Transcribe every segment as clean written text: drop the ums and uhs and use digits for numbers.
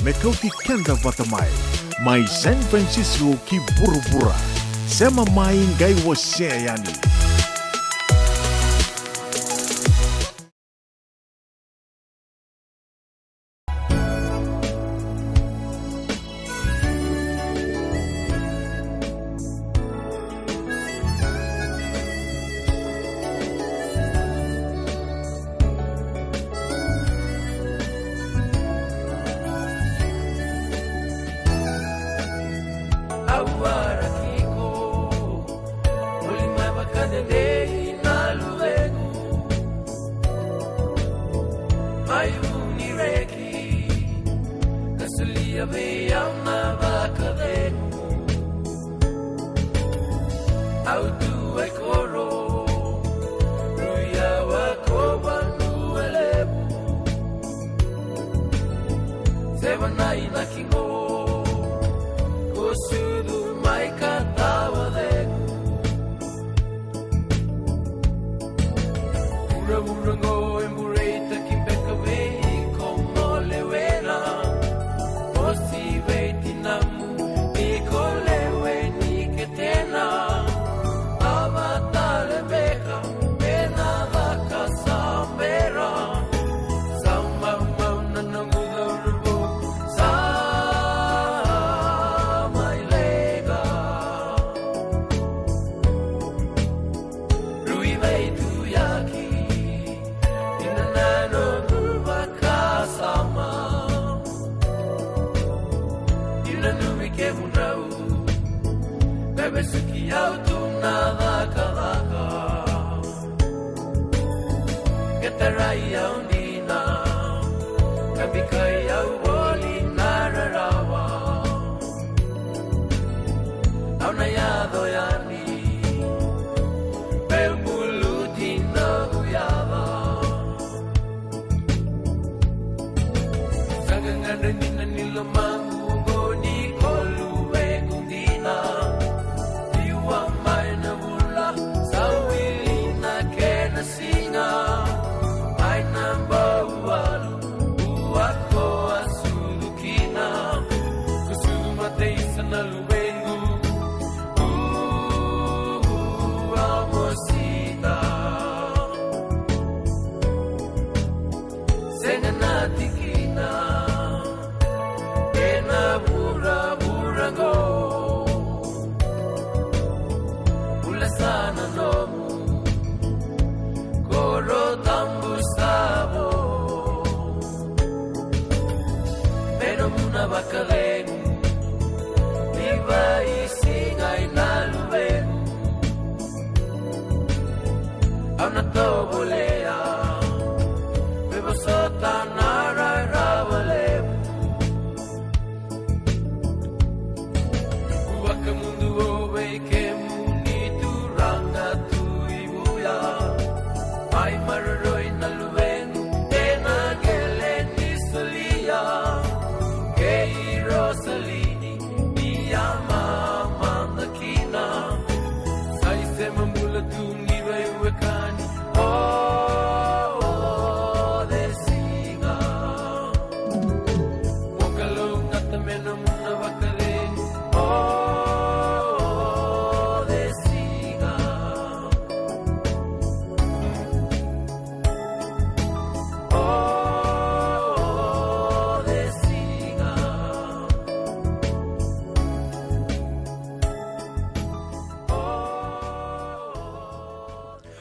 mekauti kenda vatamai. Mai San Francisco ki burubura. Sema mai ngai wasea yani.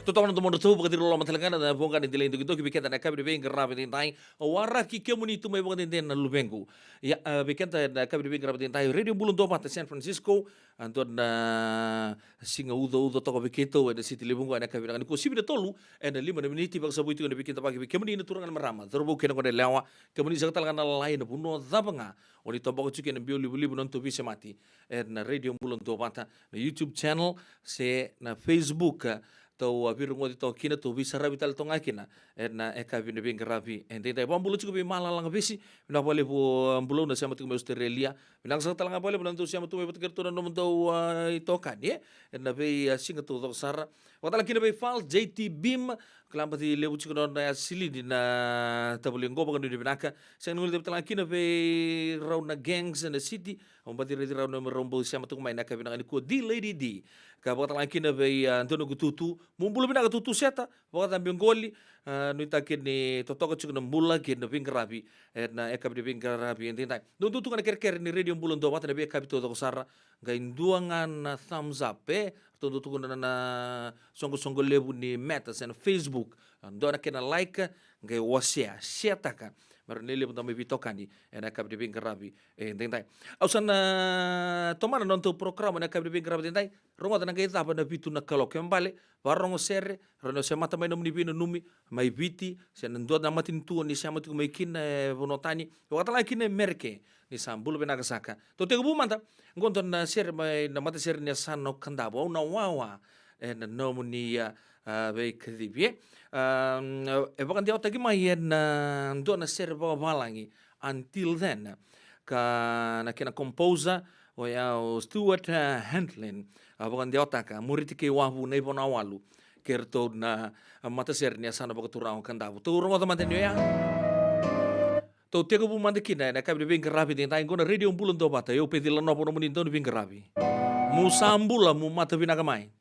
Totono to mondo tu pagati lo matalangana da bonga ni dilendo gitu kibikenta na kabri beng rabi tintai wara ki kemuni tu mai bonga den na lubengu ya bikenta na kabri beng rabi tintai radio bulun do mata San Francisco anton na singa udo toko biketo da city libungu na kabri ni ko sibida tolu na 5 menit bang sabu itu na bikenta pagi kemuni na turangan marama terbo kena ko de lewa kemuni zaktal kana lain buno zabanga oni tombako chuke na bioli libu non to bisa mati na radio bulun do mata na YouTube channel se na Facebook tau abiru ngoti tau kina tau bisa rabi tal tonga kina na eka vine bing rabi ente tai bambulo chuko be mala lang besi na bole po ambulo na sama tu me Australia binang sa talanga bole bulan tu sama tu me betul kertu na nom tau itokan ye na be singa tu tok sara Waktu lagi na fal JT Bim kelamba ti lebu chikono na sili di na tabulingo pa kandu di binaka. Sa nunguli tabi lagi na raw na gangs na city. Ang pati raw na marombo siya matung may nakabinang ko di Lady D. Kapag lagi na Antonio Gututu. Mumbulu binaka tutu seta. Waktu ambil goli. Nuita kini totoko chikono mbula kini pingkarabi. Na ekabi di pingkarabi. Entintai. Nuntutu kana ker-ker ni radio mbulon do mata na bi ekabi to sara. Gainduangan thumbs up Tuntutu na songo lebu ni meta sen Facebook. Dona kena like ngai wasia siataka. Meron lebu tamay bitokani na kabdi pingkarabi. Entintai. Ausan tomana nonto programa na kabdi pingkarabi entintai. Rongo tanang kita apa na bitu na kalok kembali. Warong sere, rono se mata may nom ni bino numi, may biti, se nando na matin tuon ni siya matu may kin bonotani. Wakata lagi kin merke ni sambul benagasaka. To tegu bu manta, ngonton na sere may na mata sere ni sano kandabo na wawa na nomu ni bay kadibye. Bakan dia otagi mayen na ndo na sere ba balangi until then ka na composer o Stuart Handlin bakan dia otaka murid ke wahu nei bona walu kerto na mata sernia sana baka turang kandabu turang mata mantenyo ya to teko bu mande kina na kabi bing karabi din tayo na radio bulon to bata yo pedila no pono munin to bing karabi musambula mu mata binakamay